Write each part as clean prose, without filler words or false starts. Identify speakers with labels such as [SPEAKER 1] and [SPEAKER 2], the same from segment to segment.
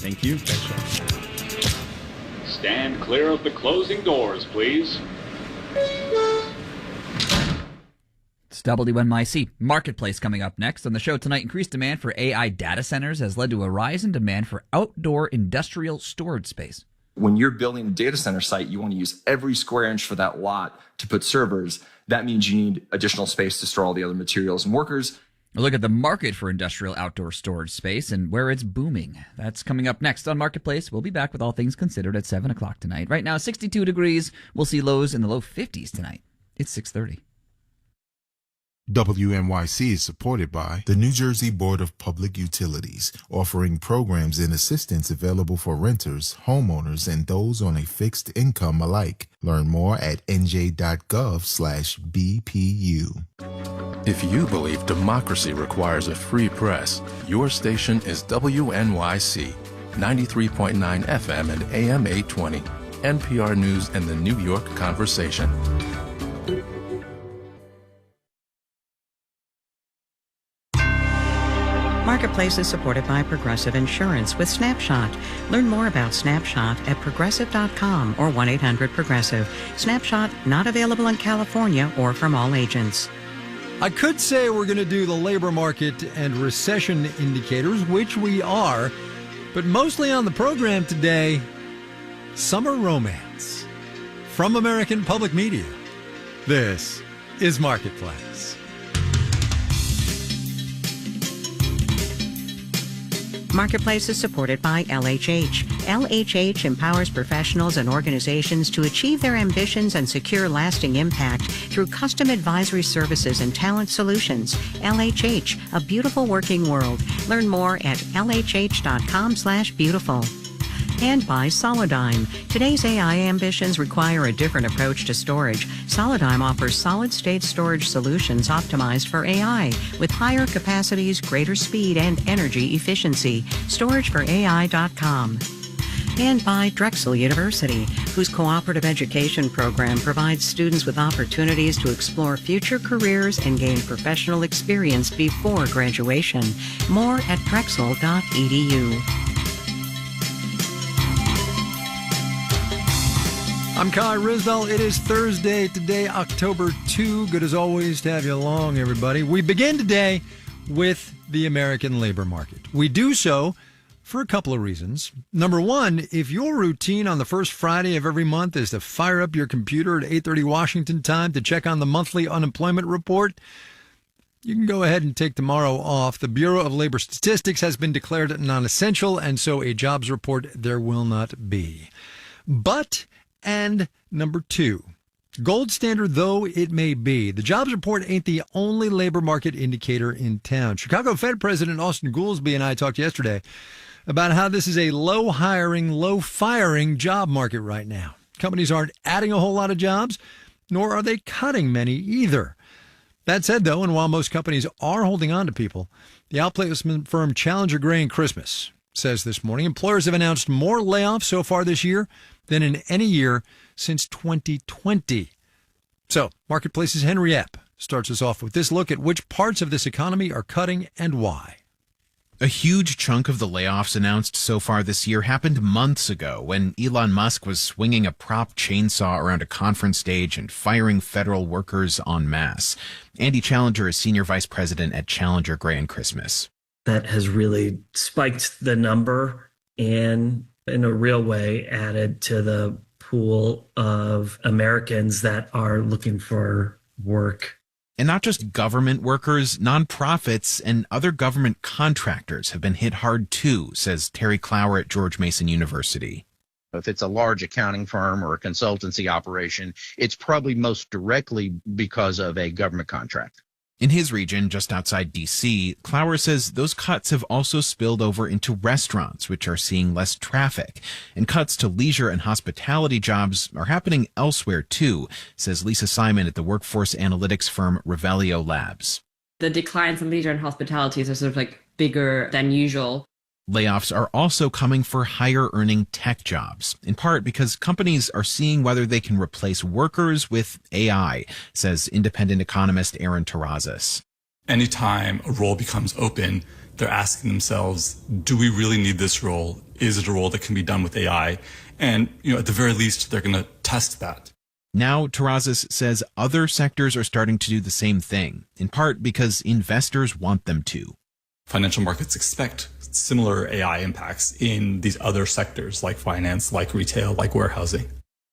[SPEAKER 1] Thank you.
[SPEAKER 2] Thanks, Sean.
[SPEAKER 3] Stand clear of the closing doors, please.
[SPEAKER 4] It's WNYC. Marketplace coming up next. On the show tonight, increased demand for AI data centers has led to a rise in demand for outdoor industrial storage space.
[SPEAKER 5] When you're building a data center site, you want to use every square inch for that lot to put servers. That means you need additional space to store all the other materials and workers.
[SPEAKER 4] A look at the market for industrial outdoor storage space and where it's booming. That's coming up next on Marketplace. We'll be back with all things considered at 7 o'clock tonight. Right now, 62 degrees. We'll see lows in the low 50s tonight. It's 6:30.
[SPEAKER 6] WNYC is supported by the New Jersey Board of Public Utilities, offering programs and assistance available for renters, homeowners, and those on a fixed income alike. Learn more at nj.gov/BPU.
[SPEAKER 7] If you believe democracy requires a free press, your station is WNYC, 93.9 FM and AM 820, NPR News and the New York Conversation.
[SPEAKER 8] Marketplace is supported by Progressive Insurance with Snapshot. Learn more about Snapshot at progressive.com or 1-800-PROGRESSIVE. Snapshot not available in California or from all agents.
[SPEAKER 2] I could say we're going to do the labor market and recession indicators, which we are, but mostly on the program today, summer romance. From American Public Media, this is Marketplace.
[SPEAKER 8] Marketplace is supported by LHH. LHH empowers professionals and organizations to achieve their ambitions and secure lasting impact through custom advisory services and talent solutions. LHH, a beautiful working world. Learn more at lhh.com/beautiful. And by Solidigm. Today's AI ambitions require a different approach to storage. Solidigm offers solid-state storage solutions optimized for AI with higher capacities, greater speed, and energy efficiency. StorageForAI.com. And by Drexel University, whose cooperative education program provides students with opportunities to explore future careers and gain professional experience before graduation. More at drexel.edu.
[SPEAKER 2] I'm Kai Risdell. It is Thursday today, October 2. Good as always to have you along, everybody. We begin today with the American labor market. We do so for a couple of reasons. Number one, if your routine on the first Friday of every month is to fire up your computer at 8:30 Washington time to check on the monthly unemployment report, you can go ahead and take tomorrow off. The Bureau of Labor Statistics has been declared non-essential, and so a jobs report there will not be. And number two, gold standard though it may be, the jobs report ain't the only labor market indicator in town. Chicago Fed President Austin Goolsbee and I talked yesterday about how this is a low hiring, low firing job market right now. Companies aren't adding a whole lot of jobs, nor are they cutting many either. That said, though, and while most companies are holding on to people, the outplacement firm Challenger Gray & Christmas says this morning employers have announced more layoffs so far this year than in any year since 2020. So, Marketplace's Henry Epp starts us off with this look at which parts of this economy are cutting and why.
[SPEAKER 9] A huge chunk of the layoffs announced so far this year happened months ago when Elon Musk was swinging a prop chainsaw around a conference stage and firing federal workers en masse. Andy Challenger is Senior Vice President at Challenger Gray & Christmas.
[SPEAKER 10] That has really spiked the number and in a real way added to the pool of Americans that are looking for work.
[SPEAKER 9] And not just government workers, nonprofits and other government contractors have been hit hard too, says Terry Clower at George Mason University.
[SPEAKER 11] If it's a large accounting firm or a consultancy operation, it's probably most directly because of a government contract.
[SPEAKER 9] In his region, just outside D.C., Clower says those cuts have also spilled over into restaurants, which are seeing less traffic. And cuts to leisure and hospitality jobs are happening elsewhere, too, says Lisa Simon at the workforce analytics firm Revelio Labs.
[SPEAKER 12] The declines in leisure and hospitality are sort of like bigger than usual.
[SPEAKER 9] Layoffs are also coming for higher-earning tech jobs, in part because companies are seeing whether they can replace workers with AI, says independent economist Aaron Terrazas.
[SPEAKER 13] Anytime a role becomes open, they're asking themselves, do we really need this role?
[SPEAKER 1] is it a role that can be done with AI? And, at the very least, they're going to test that.
[SPEAKER 9] Now, Terrazas says other sectors are starting to do the same thing, in part because investors want them to.
[SPEAKER 1] Financial markets expect similar AI impacts in these other sectors like finance, like retail, like warehousing.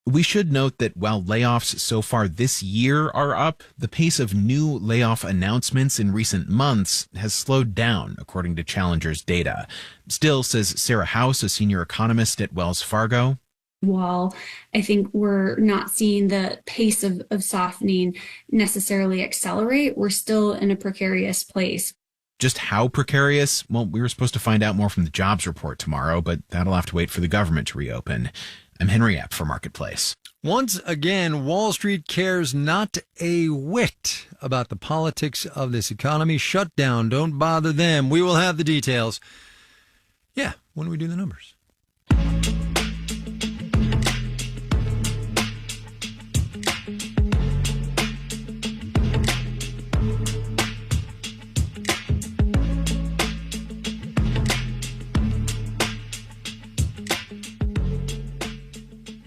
[SPEAKER 9] We should note that while layoffs so far this year are up, the pace of new layoff announcements in recent months has slowed down, according to Challenger's data. Still, says Sarah House, a senior economist at Wells Fargo,
[SPEAKER 13] while I think we're not seeing the pace of softening necessarily accelerate, we're still in a precarious place.
[SPEAKER 9] Just how precarious? Well, we were supposed to find out more from the jobs report tomorrow, but that'll have to wait for the government to reopen. I'm Henry Epp for Marketplace.
[SPEAKER 2] Once again, Wall Street cares not a whit about the politics of this economy. Shut down. Don't bother them. We will have the details. Yeah, when we do the numbers.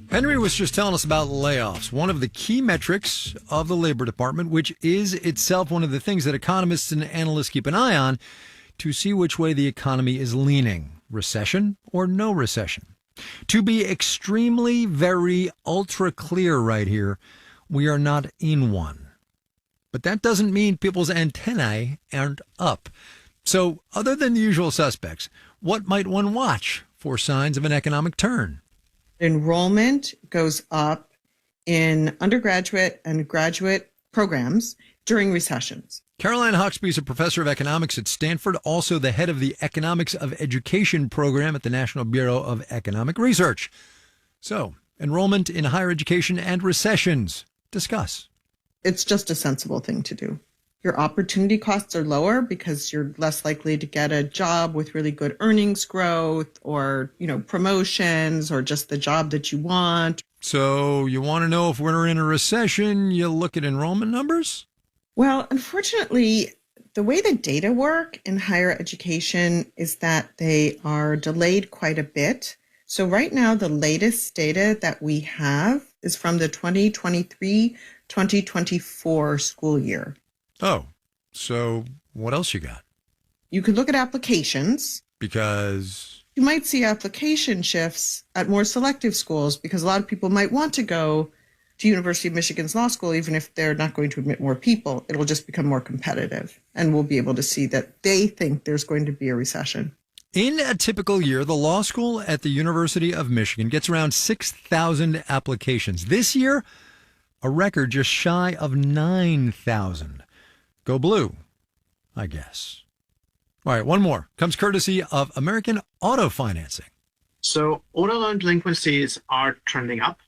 [SPEAKER 2] Henry was just telling us about layoffs, one of the key metrics of the Labor Department, which is itself one of the things that economists and analysts keep an eye on to see which way the economy is leaning, recession or no recession. To be extremely, very ultra clear right here, we are not in one. But that doesn't mean people's antennae aren't up. So other than the usual suspects, what might one watch for signs of an economic turn?
[SPEAKER 14] Enrollment goes up in undergraduate and graduate programs during recessions.
[SPEAKER 2] Caroline Hawksby is a professor of economics at Stanford, also the head of the Economics of Education program at the National Bureau of Economic Research. So, enrollment in higher education and recessions. Discuss.
[SPEAKER 14] It's just a sensible thing to do. Your opportunity costs are lower because you're less likely to get a job with really good earnings growth or, promotions or just the job that you want.
[SPEAKER 2] So you want to know if we're in a recession, you look at enrollment numbers?
[SPEAKER 14] Well, unfortunately, the way the data work in higher education is that they are delayed quite a bit. So right now, the latest data that we have is from the 2023-2024 school year.
[SPEAKER 2] Oh, so what else you got?
[SPEAKER 14] You could look at applications.
[SPEAKER 2] Because?
[SPEAKER 14] You might see application shifts at more selective schools because a lot of people might want to go to University of Michigan's law school, even if they're not going to admit more people. It'll just become more competitive, and we'll be able to see that they think there's going to be a recession.
[SPEAKER 2] In a typical year, the law school at the University of Michigan gets around 6,000 applications. This year, a record just shy of 9,000. Go blue, I guess. All right, one more. Comes courtesy of American Auto Financing.
[SPEAKER 15] So auto loan delinquencies are trending up.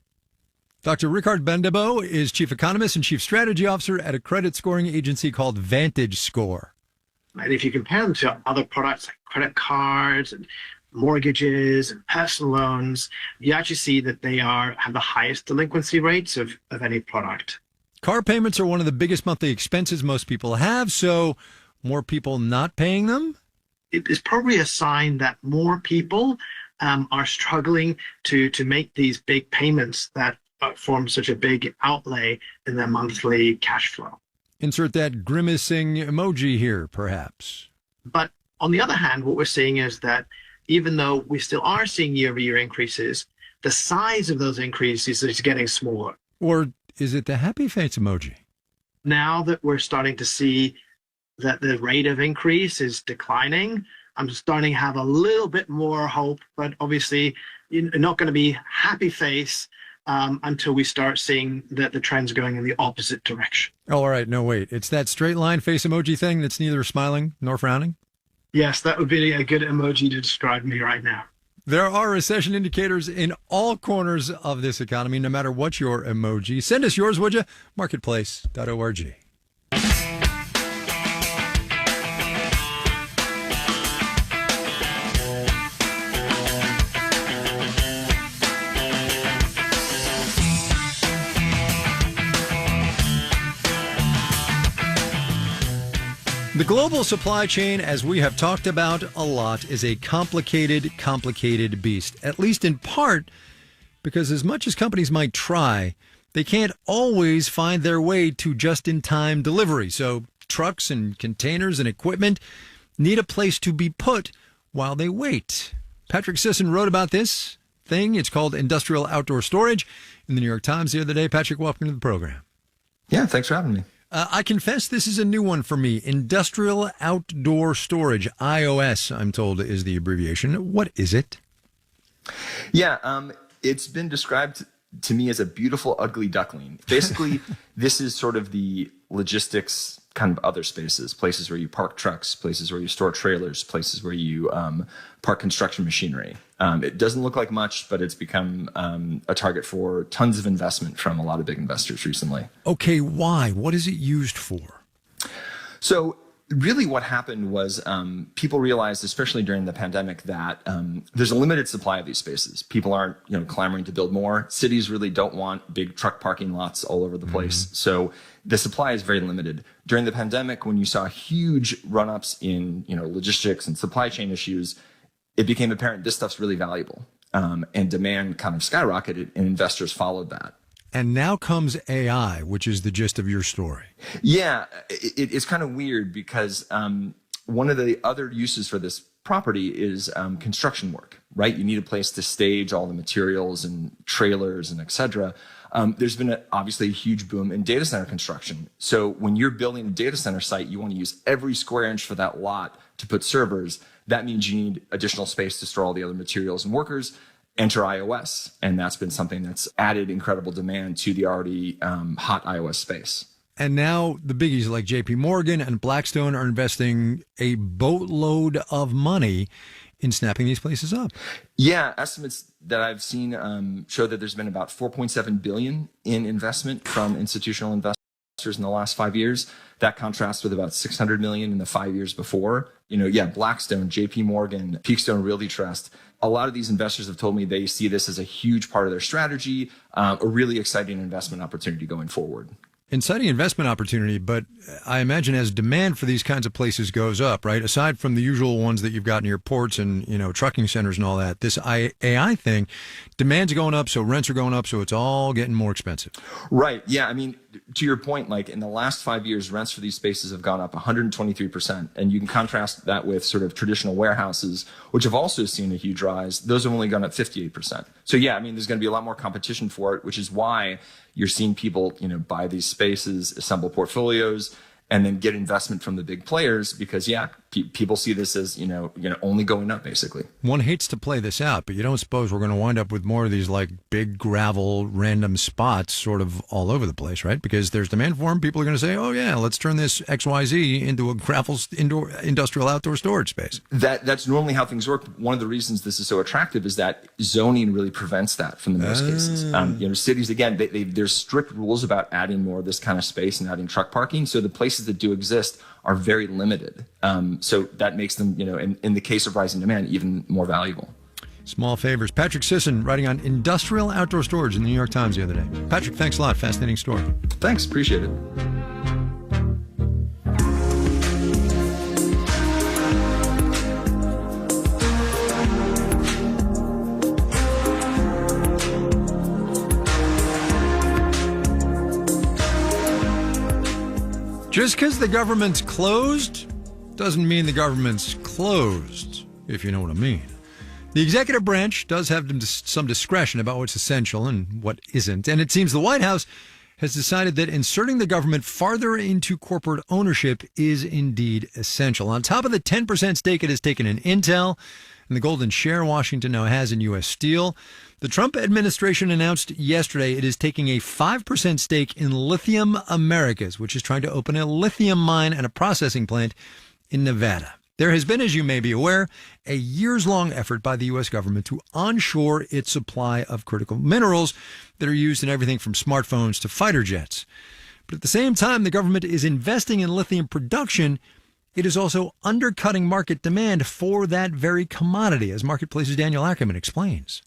[SPEAKER 2] Dr. Ricard Bendabo is chief economist and chief strategy officer at a credit scoring agency called VantageScore.
[SPEAKER 15] And if you compare them to other products like credit cards and mortgages and personal loans, you actually see that they have the highest delinquency rates of any product.
[SPEAKER 2] Car payments are one of the biggest monthly expenses most people have, so more people not paying them?
[SPEAKER 15] It is probably a sign that more people are struggling to make these big payments that form such a big outlay in their monthly cash flow.
[SPEAKER 2] Insert that grimacing emoji here, perhaps.
[SPEAKER 15] But on the other hand, what we're seeing is that even though we still are seeing year-over-year increases, the size of those increases is getting smaller.
[SPEAKER 2] Or is it the happy face emoji?
[SPEAKER 15] Now that we're starting to see that the rate of increase is declining, I'm starting to have a little bit more hope, but obviously you're not going to be happy face until we start seeing that the trend's going in the opposite direction.
[SPEAKER 2] Oh, all right. No, wait. It's that straight line face emoji thing that's neither smiling nor frowning?
[SPEAKER 15] Yes, that would be a good emoji to describe me right now.
[SPEAKER 2] There are recession indicators in all corners of this economy, no matter what your emoji. Send us yours, would you? Marketplace.org. The global supply chain, as we have talked about a lot, is a complicated beast, at least in part because as much as companies might try, they can't always find their way to just-in-time delivery. So trucks and containers and equipment need a place to be put while they wait. Patrick Sisson wrote about this thing. It's called industrial outdoor storage in the New York Times the other day. Patrick, welcome to the program.
[SPEAKER 5] Yeah, thanks for having me.
[SPEAKER 2] I confess this is a new one for me. Industrial outdoor storage, IOS, I'm told is the abbreviation. What is it?
[SPEAKER 5] Yeah, it's been described to me as a beautiful, ugly duckling. Basically, this is sort of the logistics kind of other spaces, places where you park trucks, places where you store trailers, places where you park construction machinery. It doesn't look like much, but it's become a target for tons of investment from a lot of big investors recently.
[SPEAKER 2] Okay, why? What is it used for?
[SPEAKER 5] So really what happened was people realized, especially during the pandemic, that there's a limited supply of these spaces. People aren't clamoring to build more. Cities really don't want big truck parking lots all over the place. So the supply is very limited. During the pandemic, when you saw huge run-ups in logistics and supply chain issues, it became apparent this stuff's really valuable. And demand kind of skyrocketed, and investors followed that.
[SPEAKER 2] And now comes AI, which is the gist of your story.
[SPEAKER 5] Yeah, it's kind of weird because one of the other uses for this property is construction work, right? You need a place to stage all the materials and trailers and et cetera. There's been obviously a huge boom in data center construction. So when you're building a data center site, you want to use every square inch for that lot to put servers. That means you need additional space to store all the other materials and workers. Enter iOS, and that's been something that's added incredible demand to the already hot iOS space.
[SPEAKER 2] And now the biggies like JP Morgan and Blackstone are investing a boatload of money in snapping these places up.
[SPEAKER 5] Yeah, estimates that I've seen show that there's been about $4.7 billion in investment from institutional investors in the last 5 years. That contrasts with about $600 million in the 5 years before. Blackstone, JP Morgan, Peakstone Realty Trust. A lot of these investors have told me they see this as a huge part of their strategy, a really exciting investment opportunity going forward.
[SPEAKER 2] Exciting investment opportunity, but I imagine as demand for these kinds of places goes up, right? Aside from the usual ones that you've got in your ports and, trucking centers and all that, this AI thing, demand's going up, so rents are going up, so it's all getting more expensive.
[SPEAKER 5] Right. Yeah. I mean, to your point, like in the last 5 years, rents for these spaces have gone up 123%. And you can contrast that with sort of traditional warehouses, which have also seen a huge rise. Those have only gone up 58%. So yeah, I mean, there's going to be a lot more competition for it, which is why you're seeing people, buy these spaces, assemble portfolios, and then get investment from the big players because, people see this as, only going up, basically.
[SPEAKER 2] One hates to play this out, but you don't suppose we're going to wind up with more of these, like, big gravel random spots sort of all over the place, right? Because there's demand for them. People are going to say, oh, yeah, let's turn this XYZ into a gravel indoor industrial outdoor storage space.
[SPEAKER 5] That's normally how things work. One of the reasons this is so attractive is that zoning really prevents that from the most cases. Cities, again, there's strict rules about adding more of this kind of space and adding truck parking. So the places that do exist are very limited. So that makes them, in the case of rising demand, even more valuable.
[SPEAKER 2] Small favors. Patrick Sisson writing on industrial outdoor storage in the New York Times the other day. Patrick, thanks a lot. Fascinating story.
[SPEAKER 5] Thanks. Appreciate it.
[SPEAKER 2] Just because the government's closed doesn't mean the government's closed, if you know what I mean. The executive branch does have some discretion about what's essential and what isn't, and it seems the White House has decided that inserting the government farther into corporate ownership is indeed essential. On top of the 10% stake it has taken in Intel and the golden share Washington now has in U.S. Steel, the Trump administration announced yesterday it is taking a 5% stake in Lithium Americas, which is trying to open a lithium mine and a processing plant in Nevada. There has been, as you may be aware, a years-long effort by the U.S. government to onshore its supply of critical minerals that are used in everything from smartphones to fighter jets. But at the same time the government is investing in lithium production, it is also undercutting market demand for that very commodity, as Marketplace's Daniel Ackerman explains.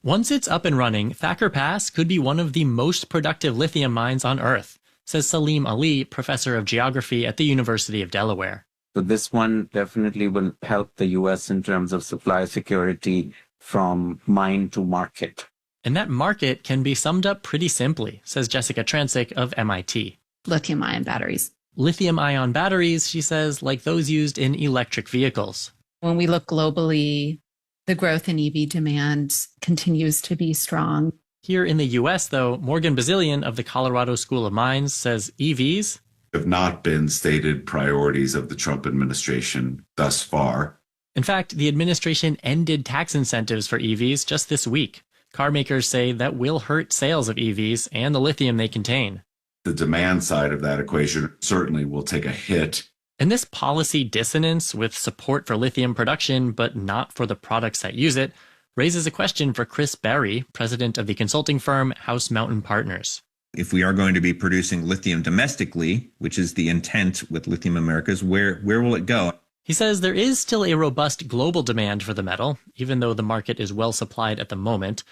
[SPEAKER 16] Once it's up and running, Thacker Pass could be one of the most productive lithium mines on Earth, says Salim Ali, professor of geography at the University of Delaware.
[SPEAKER 17] So this one definitely will help the U.S. in terms of supply security from mine to market.
[SPEAKER 16] And that market can be summed up pretty simply, says Jessica Transick of MIT.
[SPEAKER 18] Lithium-ion batteries.
[SPEAKER 16] Lithium-ion batteries, she says, like those used in electric vehicles.
[SPEAKER 18] When we look globally, the growth in EV demand continues to be strong.
[SPEAKER 16] Here in the U.S., though, Morgan Bazilian of the Colorado School of Mines says EVs
[SPEAKER 19] have not been stated priorities of the Trump administration thus far.
[SPEAKER 16] In fact, the administration ended tax incentives for EVs just this week. Car makers say that will hurt sales of EVs and the lithium they contain.
[SPEAKER 19] The demand side of that equation certainly will take a hit.
[SPEAKER 16] And this policy dissonance with support for lithium production, but not for the products that use it, raises a question for Chris Berry, president of the consulting firm House Mountain Partners.
[SPEAKER 20] If we are going to be producing lithium domestically, which is the intent with Lithium Americas, where will it go?
[SPEAKER 16] He says there is still a robust global demand for the metal, even though the market is well supplied at the moment.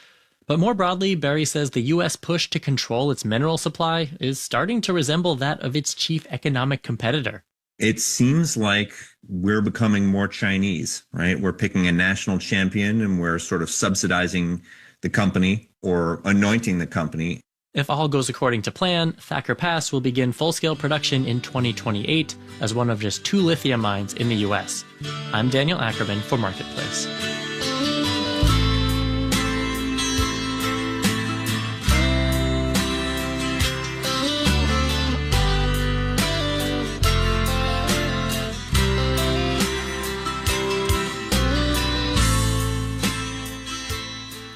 [SPEAKER 16] But more broadly, Berry says the U.S. push to control its mineral supply is starting to resemble that of its chief economic competitor.
[SPEAKER 20] It seems like we're becoming more Chinese, right? We're picking a national champion and we're sort of subsidizing the company or anointing the company.
[SPEAKER 16] If all goes according to plan, Thacker Pass will begin full-scale production in 2028 as one of just 2 lithium mines in the U.S. I'm Daniel Ackerman for Marketplace.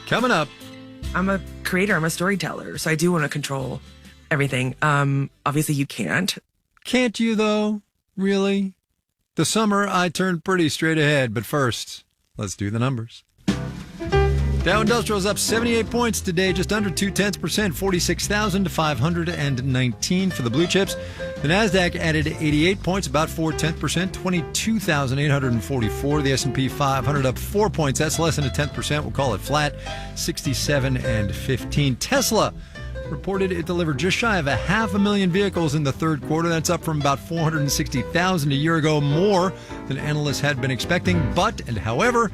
[SPEAKER 2] Coming up.
[SPEAKER 21] I'm a creator, I'm a storyteller, so I do want to control everything. Obviously you can't.
[SPEAKER 2] Can't you though? Really? The summer I turned pretty straight ahead, but first, let's do the numbers. Dow Industrial's up 78 points today, just under 0.2%, 46,519 for the blue chips. The Nasdaq added 88 points, about 0.4%, 22,844. The S&P 500 up 4 points. That's less than a 10%. We'll call it flat, 67,015. Tesla reported it delivered just shy of 500,000 vehicles in the third quarter. That's up from about 460,000 a year ago, more than analysts had been expecting. However,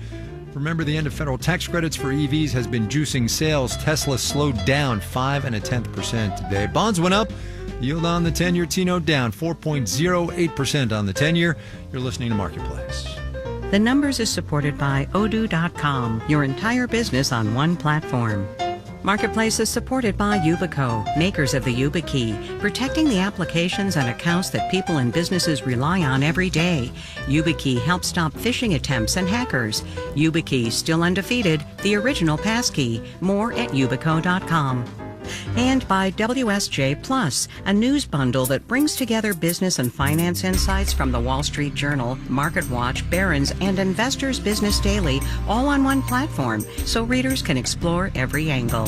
[SPEAKER 2] remember, the end of federal tax credits for EVs has been juicing sales. Tesla slowed down 5.1% today. Bonds went up. Yield on the 10-year T-note down 4.08% on the 10-year. You're listening to Marketplace.
[SPEAKER 8] The Numbers is supported by Odoo.com, your entire business on one platform. Marketplace is supported by Yubico, makers of the YubiKey, protecting the applications and accounts that people and businesses rely on every day. YubiKey helps stop phishing attempts and hackers. YubiKey, still undefeated, the original passkey. More at Yubico.com. And by WSJ Plus, a news bundle that brings together business and finance insights from the Wall Street Journal, MarketWatch, Barron's, and Investors Business Daily, all on one platform, so readers can explore every angle.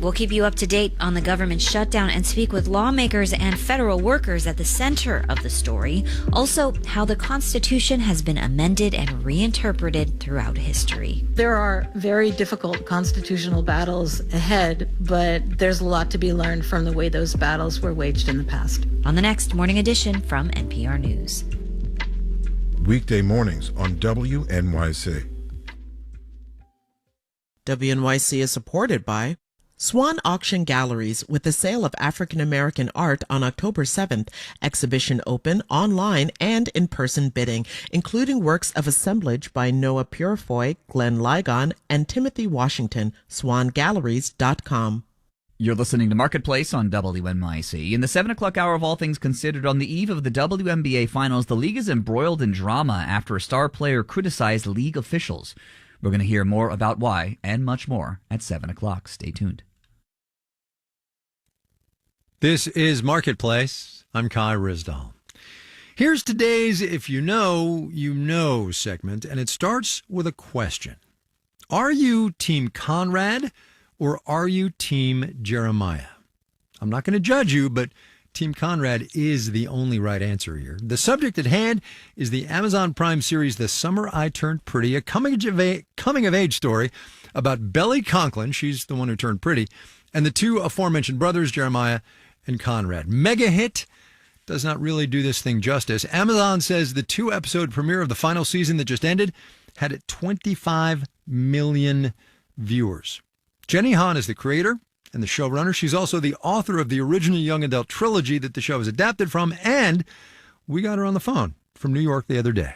[SPEAKER 22] We'll keep you up to date on the government shutdown and speak with lawmakers and federal workers at the center of the story. Also, how the Constitution has been amended and reinterpreted throughout history.
[SPEAKER 23] There are very difficult constitutional battles ahead, but there's a lot to be learned from the way those battles were waged in the past.
[SPEAKER 22] On the next Morning Edition from NPR News.
[SPEAKER 6] Weekday mornings on WNYC.
[SPEAKER 24] WNYC is supported by Swan Auction Galleries, with the sale of African American art on October 7th. Exhibition open, online, and in-person bidding, including works of assemblage by Noah Purifoy, Glenn Ligon, and Timothy Washington. SwanGalleries.com.
[SPEAKER 4] You're listening to Marketplace on WNYC. In the 7 o'clock hour of All Things Considered, on the eve of the WNBA Finals, the league is embroiled in drama after a star player criticized league officials. We're going to hear more about why and much more at 7 o'clock. Stay tuned.
[SPEAKER 2] This is Marketplace. I'm Kai Ryssdal. Here's today's If You Know, You Know segment, and it starts with a question. Are you Team Conrad or are you Team Jeremiah? I'm not going to judge you, but Team Conrad is the only right answer here. The subject at hand is the Amazon Prime series The Summer I Turned Pretty, a coming-of-age story about Belly Conklin, she's the one who turned pretty, and the two aforementioned brothers, Jeremiah and Conrad. Mega hit does not really do this thing justice. Amazon says the 2-episode premiere of the final season that just ended had 25 million viewers. Jenny Han is the creator and the showrunner. She's also the author of the original young adult trilogy that the show is adapted from, and we got her on the phone from New York the other day.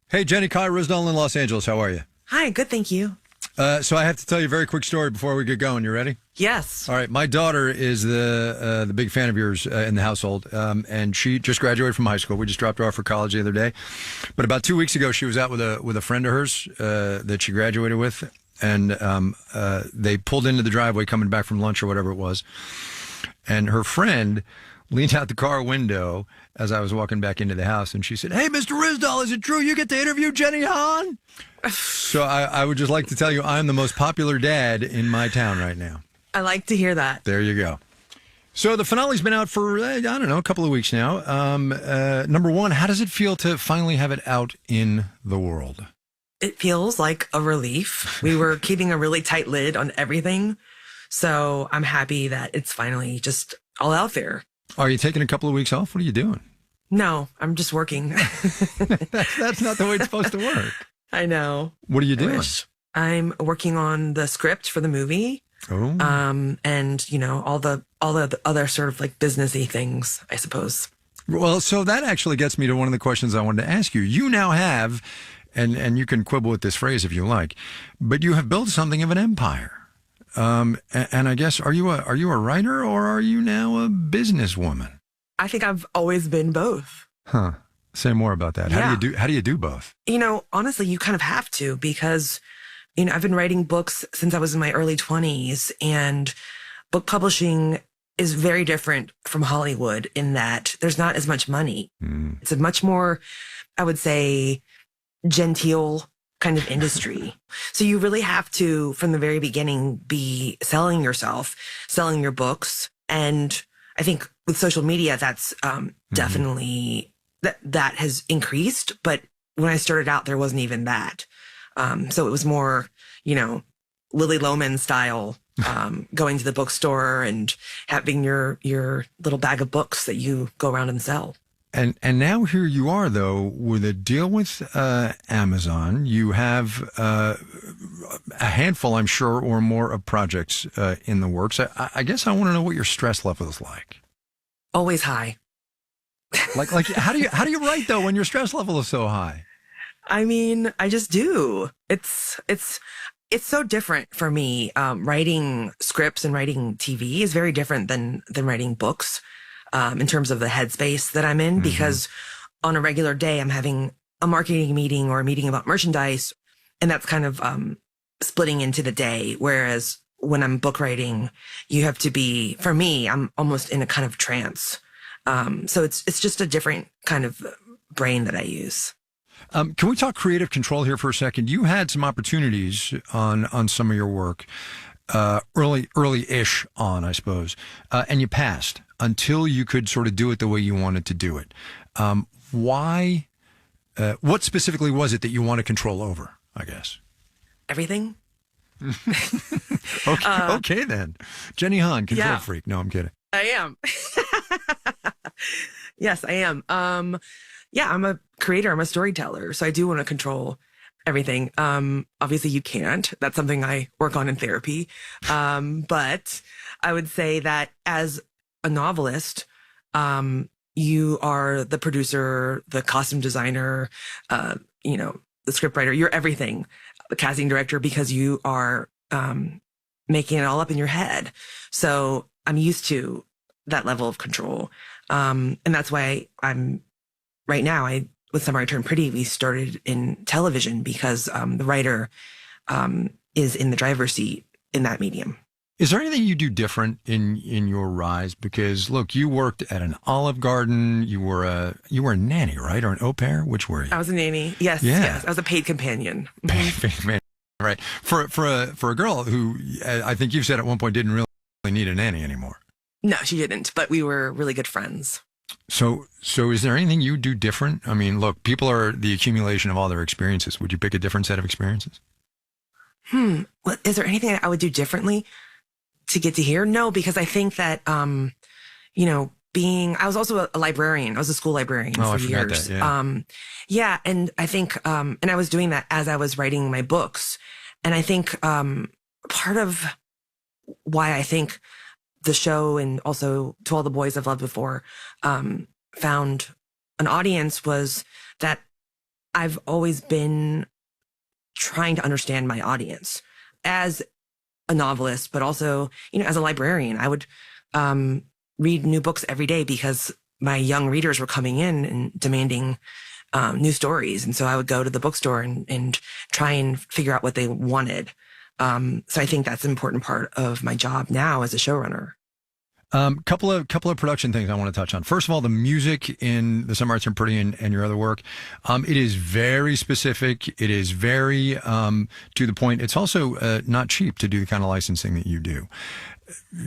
[SPEAKER 2] Hey, Jenny, Kai Risdall in Los Angeles. How are you?
[SPEAKER 21] Hi, good, thank you.
[SPEAKER 2] So I have to tell you a very quick story before we get going. You ready?
[SPEAKER 21] Yes.
[SPEAKER 2] All right. My daughter is the big fan of yours in the household, and she just graduated from high school. We just dropped her off for college the other day. But about 2 weeks ago, she was out with a friend of hers that she graduated with, and they pulled into the driveway coming back from lunch or whatever it was, and her friend leaned out the car window as I was walking back into the house, and she said, "Hey, Mr. Risdall, is it true you get to interview Jenny Han?" So I would just like to tell you I'm the most popular dad in my town right now.
[SPEAKER 21] I like to hear that.
[SPEAKER 2] There you go. So the finale's been out for, I don't know, a couple of weeks now. Number one, how does it feel to finally have it out in the world?
[SPEAKER 21] It feels like a relief. We were keeping a really tight lid on everything. So I'm happy that it's finally just all out there.
[SPEAKER 2] Are you taking a couple of weeks off? What are you doing?
[SPEAKER 21] No, I'm just working.
[SPEAKER 2] That's not the way it's supposed to work.
[SPEAKER 21] I know.
[SPEAKER 2] What are you doing?
[SPEAKER 21] I'm working on the script for the movie.
[SPEAKER 2] Oh.
[SPEAKER 21] And you know, all the other sort of like businessy things, I suppose.
[SPEAKER 2] Well, so that actually gets me to one of the questions I wanted to ask you. You now have, and you can quibble with this phrase if you like, but you have built something of an empire. And I guess, are you a writer or are you now a businesswoman?
[SPEAKER 21] I think I've always been both.
[SPEAKER 2] Huh. Say more about that.
[SPEAKER 21] Yeah.
[SPEAKER 2] How do you do both?
[SPEAKER 21] You know, honestly, you kind of have to, because, you know, I've been writing books since I was in my early 20s, and book publishing is very different from Hollywood in that there's not as much money. It's a much more, I would say, genteel kind of industry. So you really have to, from the very beginning, be selling yourself, selling your books. And I think with social media, that's definitely, that has increased. But when I started out, there wasn't even that. So it was more, you know, Lily Loman style, going to the bookstore and having your little bag of books that you go around and sell.
[SPEAKER 2] And now here you are, though, with a deal with Amazon. You have a handful, I'm sure, or more of projects in the works. I guess I want to know what your stress level is like.
[SPEAKER 21] Always high.
[SPEAKER 2] Like how do you write though when your stress level is so high?
[SPEAKER 21] I mean, I just do. It's so different for me. Writing scripts and writing TV is very different than writing books. In terms of the headspace that I'm in, because on a regular day, I'm having a marketing meeting or a meeting about merchandise, and that's kind of splitting into the day. Whereas when I'm book writing, you have to be, for me, I'm almost in a kind of trance. So it's just a different kind of brain that I use.
[SPEAKER 2] Can we talk creative control here for a second? You had some opportunities on some of your work, early-ish on, I suppose, and you passed until you could sort of do it the way you wanted to do it. Why? What specifically was it that you want to control over, I guess?
[SPEAKER 21] Everything.
[SPEAKER 2] Okay, then. Jenny Han, control freak. No, I'm kidding.
[SPEAKER 21] I am. Yes, I am. I'm a creator. I'm a storyteller. So I do want to control everything. Obviously you can't. That's something I work on in therapy. But I would say that as a novelist, you are the producer, the costume designer, the scriptwriter, you're everything, the casting director, because you are, making it all up in your head. So I'm used to that level of control. And that's why right now, with Summer I Turned Pretty, we started in television because the writer is in the driver's seat in that medium.
[SPEAKER 2] Is there anything you do different in your rise? Because look, you worked at an Olive Garden. You were a nanny, right, or an au pair? Which were you?
[SPEAKER 21] I was a nanny. Yes,
[SPEAKER 2] Yeah.
[SPEAKER 21] yes. I was a paid companion.
[SPEAKER 2] Right. For a girl who I think you've said at one point didn't really need a nanny anymore.
[SPEAKER 21] No, she didn't. But we were really good friends.
[SPEAKER 2] So is there anything you do different? I mean, look, people are the accumulation of all their experiences. Would you pick a different set of experiences?
[SPEAKER 21] Is there anything I would do differently? to get to hear? No, because I think that, you know, I was also a librarian. I was a school librarian for years.
[SPEAKER 2] That, yeah.
[SPEAKER 21] And I think, and I was doing that as I was writing my books. And I think, part of why I think the show and also To All the Boys I've Loved Before, found an audience was that I've always been trying to understand my audience as a novelist, but also, you know, as a librarian. I would, read new books every day because my young readers were coming in and demanding new stories. And so I would go to the bookstore and try and figure out what they wanted. So I think that's an important part of my job now as a showrunner.
[SPEAKER 2] Couple of production things I want to touch on. First of all, the music in The Summer I Turned Pretty and your other work, it is very specific. It is very to the point. It's also not cheap to do the kind of licensing that you do.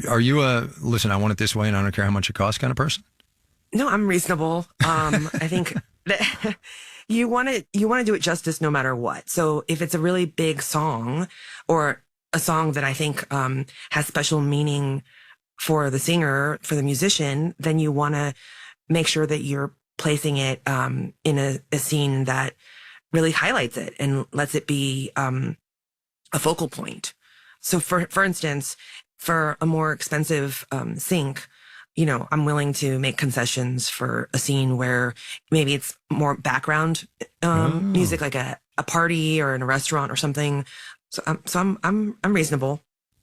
[SPEAKER 2] Are you listen, I want it this way and I don't care how much it costs kind of person?
[SPEAKER 21] No, I'm reasonable. I think that you want to do it justice no matter what. So if it's a really big song or a song that I think has special meaning for the singer, for the musician, then you want to make sure that you're placing it in a scene that really highlights it and lets it be a focal point. So for instance, for a more expensive sync, you know, I'm willing to make concessions for a scene where maybe it's more background music, like a party or in a restaurant or something. So I'm reasonable.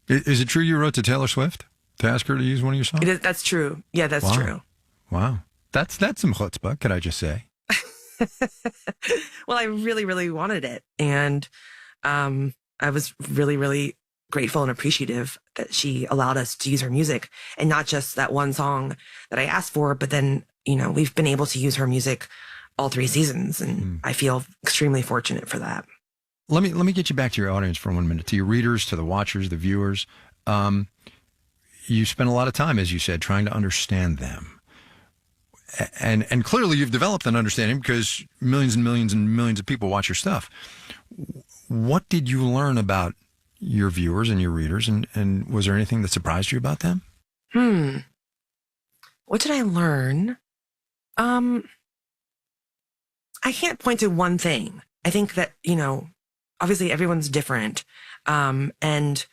[SPEAKER 2] Is it true you wrote to Taylor Swift to ask her to use one of your songs?
[SPEAKER 21] It is, that's true. Yeah, that's true.
[SPEAKER 2] Wow. That's some chutzpah, could I just say?
[SPEAKER 21] Well, I really, really wanted it. And I was really, really grateful and appreciative that she allowed us to use her music, and not just that one song that I asked for, but then, you know, we've been able to use her music all 3 seasons, and I feel extremely fortunate for that.
[SPEAKER 2] Let me get you back to your audience for 1 minute, to your readers, to the watchers, the viewers. You spend a lot of time, as you said, trying to understand them. And clearly you've developed an understanding because millions and millions and millions of people watch your stuff. What did you learn about your viewers and your readers, and was there anything that surprised you about them?
[SPEAKER 21] What did I learn? I can't point to one thing. I think that, you know, obviously everyone's different. And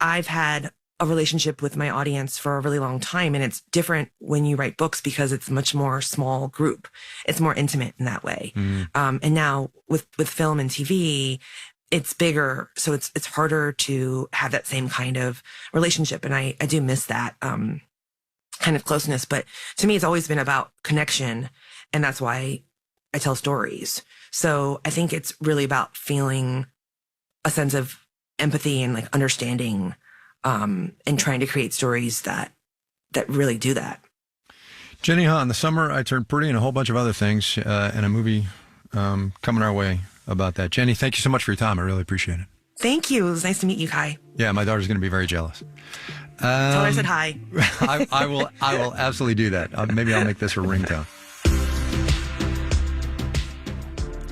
[SPEAKER 21] I've had a relationship with my audience for a really long time, and it's different when you write books because it's much more small group. It's more intimate in that way. And now with film and TV, it's bigger, so it's harder to have that same kind of relationship. And I do miss that kind of closeness. But to me, it's always been about connection, and that's why I tell stories. So I think it's really about feeling a sense of empathy and like understanding, and trying to create stories that really do that.
[SPEAKER 2] Jenny Han, The Summer I Turned Pretty, and a whole bunch of other things, and a movie coming our way about that. Jenny, thank you so much for your time. I really appreciate it.
[SPEAKER 21] Thank you. It was nice to meet you, Kai.
[SPEAKER 2] Yeah, my daughter's going to be very jealous.
[SPEAKER 21] Tell her I said hi.
[SPEAKER 2] I will absolutely do that. Maybe I'll make this her ringtone.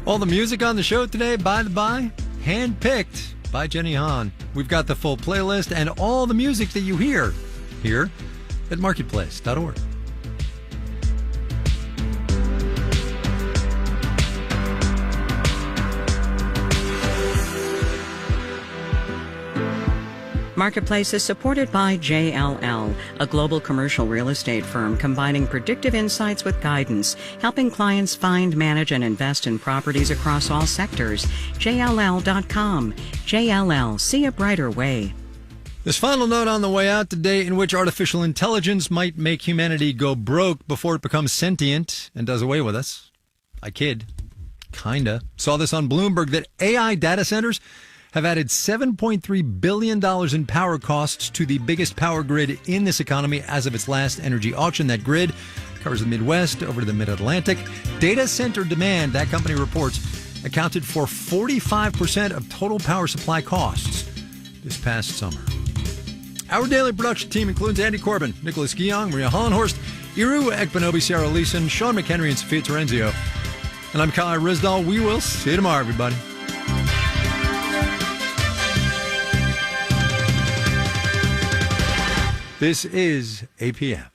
[SPEAKER 2] All the music on the show today, by the by, handpicked by Jenny Han. We've got the full playlist and all the music that you hear here at marketplace.org.
[SPEAKER 8] Marketplace is supported by JLL, a global commercial real estate firm combining predictive insights with guidance, helping clients find, manage, and invest in properties across all sectors. JLL.com. JLL, see a brighter way.
[SPEAKER 2] This final note on the way out today, in which artificial intelligence might make humanity go broke before it becomes sentient and does away with us. I kid. Kinda. Saw this on Bloomberg that AI data centers have added $7.3 billion in power costs to the biggest power grid in this economy as of its last energy auction. That grid covers the Midwest over to the Mid-Atlantic. Data center demand, that company reports, accounted for 45% of total power supply costs this past summer. Our daily production team includes Andy Corbin, Nicholas Guillaume, Maria Hollenhorst, Iru Ekpanobi, Sarah Leeson, Sean McHenry, and Sophia Terenzio. And I'm Kai Rizdal. We will see you tomorrow, everybody. This is APM.